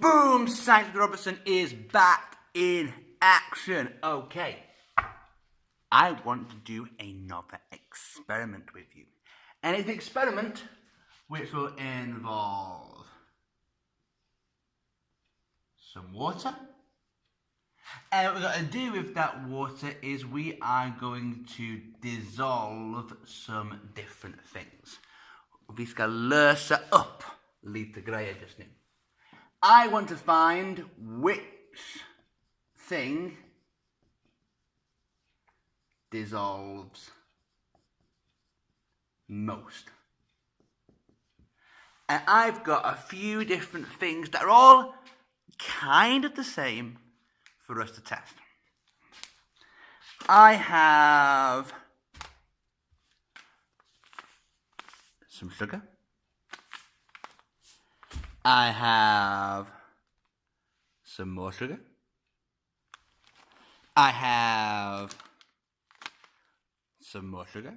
Boom! Science with Robertson is back in action. Okay, I want to do another experiment with you. And it's an experiment which will involve some water. And what we're going to do with that water is we are going to dissolve some different things. Vi ska lösa upp lite grejer just nu. I want to find which thing dissolves most. And I've got a few different things that are all kind of the same for us to test. I have some sugar. I have some more sugar. I have some more sugar.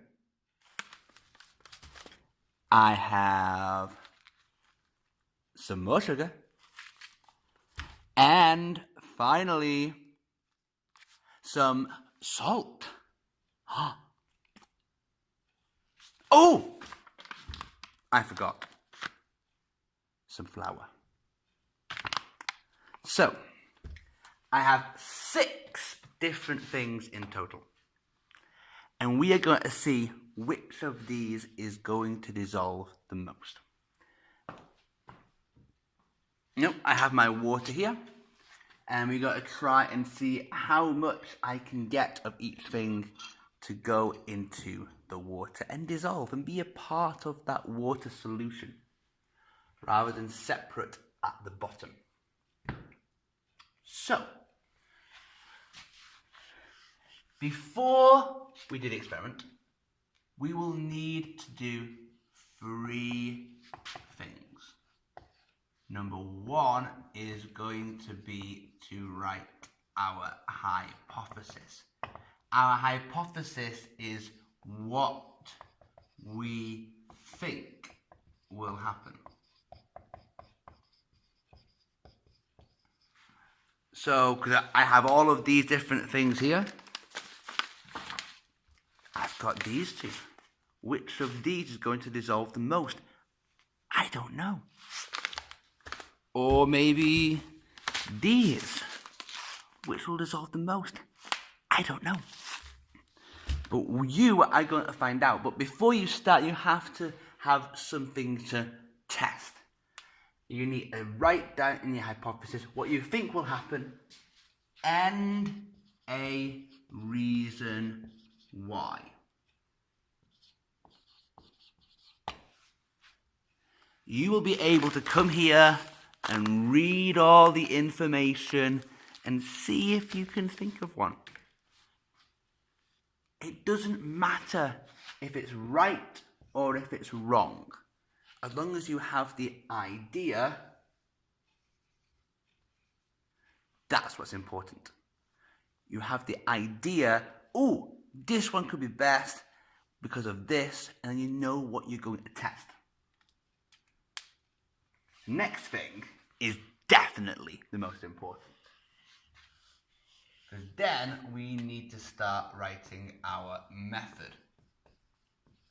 I have some more sugar. And finally, some salt. Oh! I forgot. Some flour. So, I have 6 different things in total. And we are going to see which of these is going to dissolve the most. Nope, I have my water here. And we're going to try and see how much I can get of each thing to go into the water and dissolve and be a part of that water solution rather than separate at the bottom. So, before we do the experiment, we will need to do 3 things. Number 1 is going to be to write our hypothesis. Our hypothesis is what we think will happen. So, because I have all of these different things here, I've got these 2. Which of these is going to dissolve the most? I don't know. Or maybe these. Which will dissolve the most? I don't know. But you are going to find out. But before you start, you have to have something to test. You need to write down in your hypothesis what you think will happen and a reason why. You will be able to come here and read all the information and see if you can think of one. It doesn't matter if it's right or if it's wrong. As long as you have the idea, that's what's important. You have the idea, oh, this one could be best because of this, and you know what you're going to test. Next thing is definitely the most important. Because then we need to start writing our method.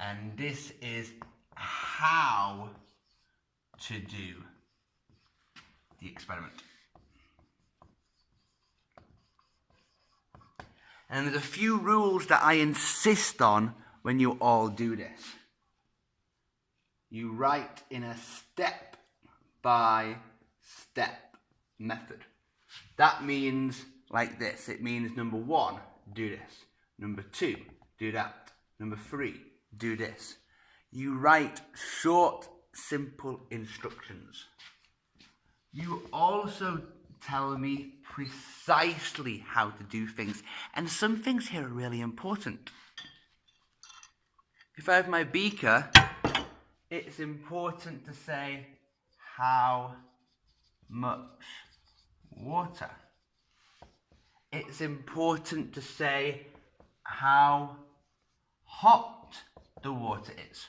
And this is how to do the experiment. And there's a few rules that I insist on when you all do this. You write in a step-by-step method. That means like this. It means number 1, do this. Number 2, do that. Number 3, do this. You write short, simple instructions. You also tell me precisely how to do things. And some things here are really important. If I have my beaker, it's important to say how much water. It's important to say how hot the water is.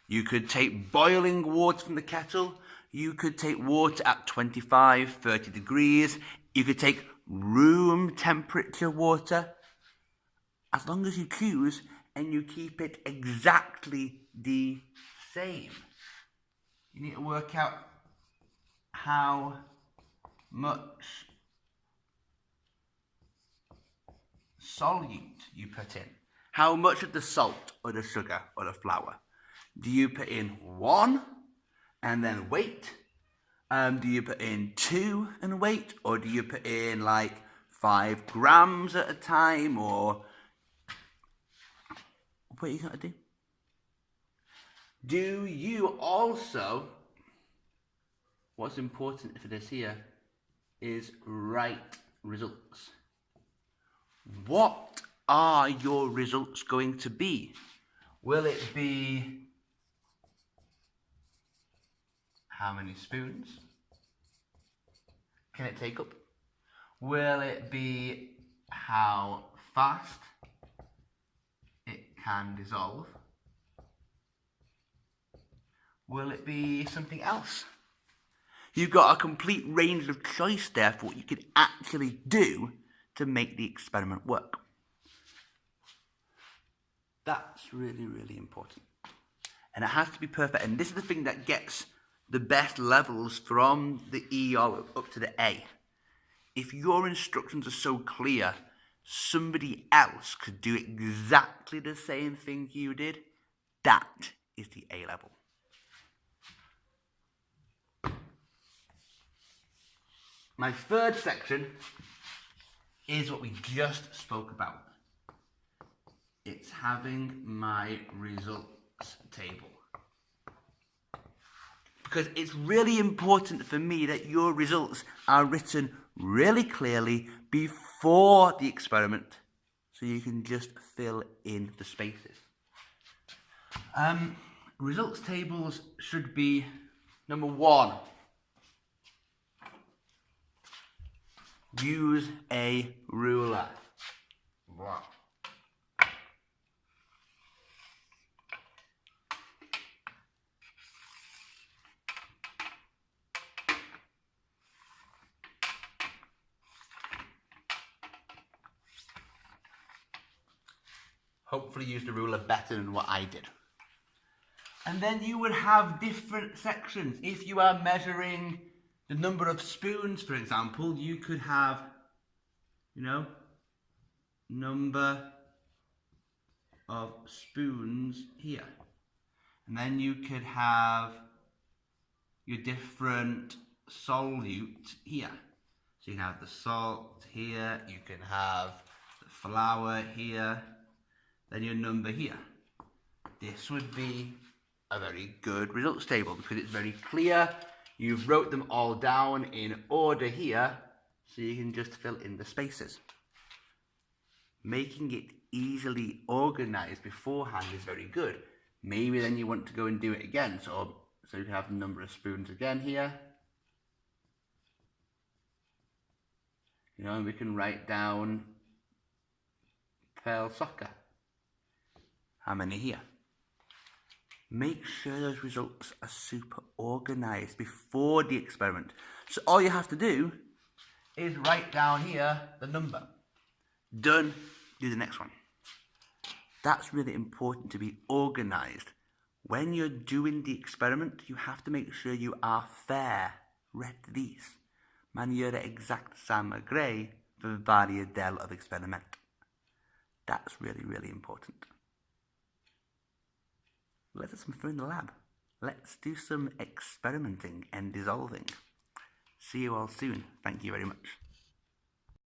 You could take boiling water from the kettle. You could take water at 25, 30 degrees. You could take room temperature water, as long as you choose and you keep it exactly the same. You need to work out how much solute you put in. How much of the salt or the sugar or the flour? Do you put in 1 and then wait? Do you put in 2 and wait? Or do you put in like 5 grams at a time? Or what are you going to do? Do you also, what's important for this here is write results. What are your results going to be? Will it be how many spoons can it take up? Will it be how fast it can dissolve? Will it be something else? You've got a complete range of choice there for what you can actually do to make the experiment work. That's really, really important. And it has to be perfect. And this is the thing that gets the best levels from the E up to the A. If your instructions are so clear, somebody else could do exactly the same thing you did. That is the A level. My third section is what we just spoke about. It's having my results table. Because it's really important for me that your results are written really clearly before the experiment, so you can just fill in the spaces. Results tables should be number 1. Use a ruler. Wow. Hopefully use the ruler better than what I did. And then you would have different sections. If you are measuring the number of spoons, for example, you could have, number of spoons here. And then you could have your different solute here. So you can have the salt here, you can have the flour here, then your number here. This would be a very good results table because it's very clear. You've wrote them all down in order here, so you can just fill in the spaces. Making it easily organized beforehand is very good. Maybe then you want to go and do it again. So you have the number of spoons again here. And we can write down pearl soccer. How many here? Make sure those results are super organized before the experiment. So all you have to do is write down here the number. Done, do the next one. That's really important to be organized. When you're doing the experiment, you have to make sure you are fair. Rätt vis. Man gör det exakt samma grej för varje del av experiment. That's really, really important. Let's have some fun in the lab. Let's do some experimenting and dissolving. See you all soon. Thank you very much.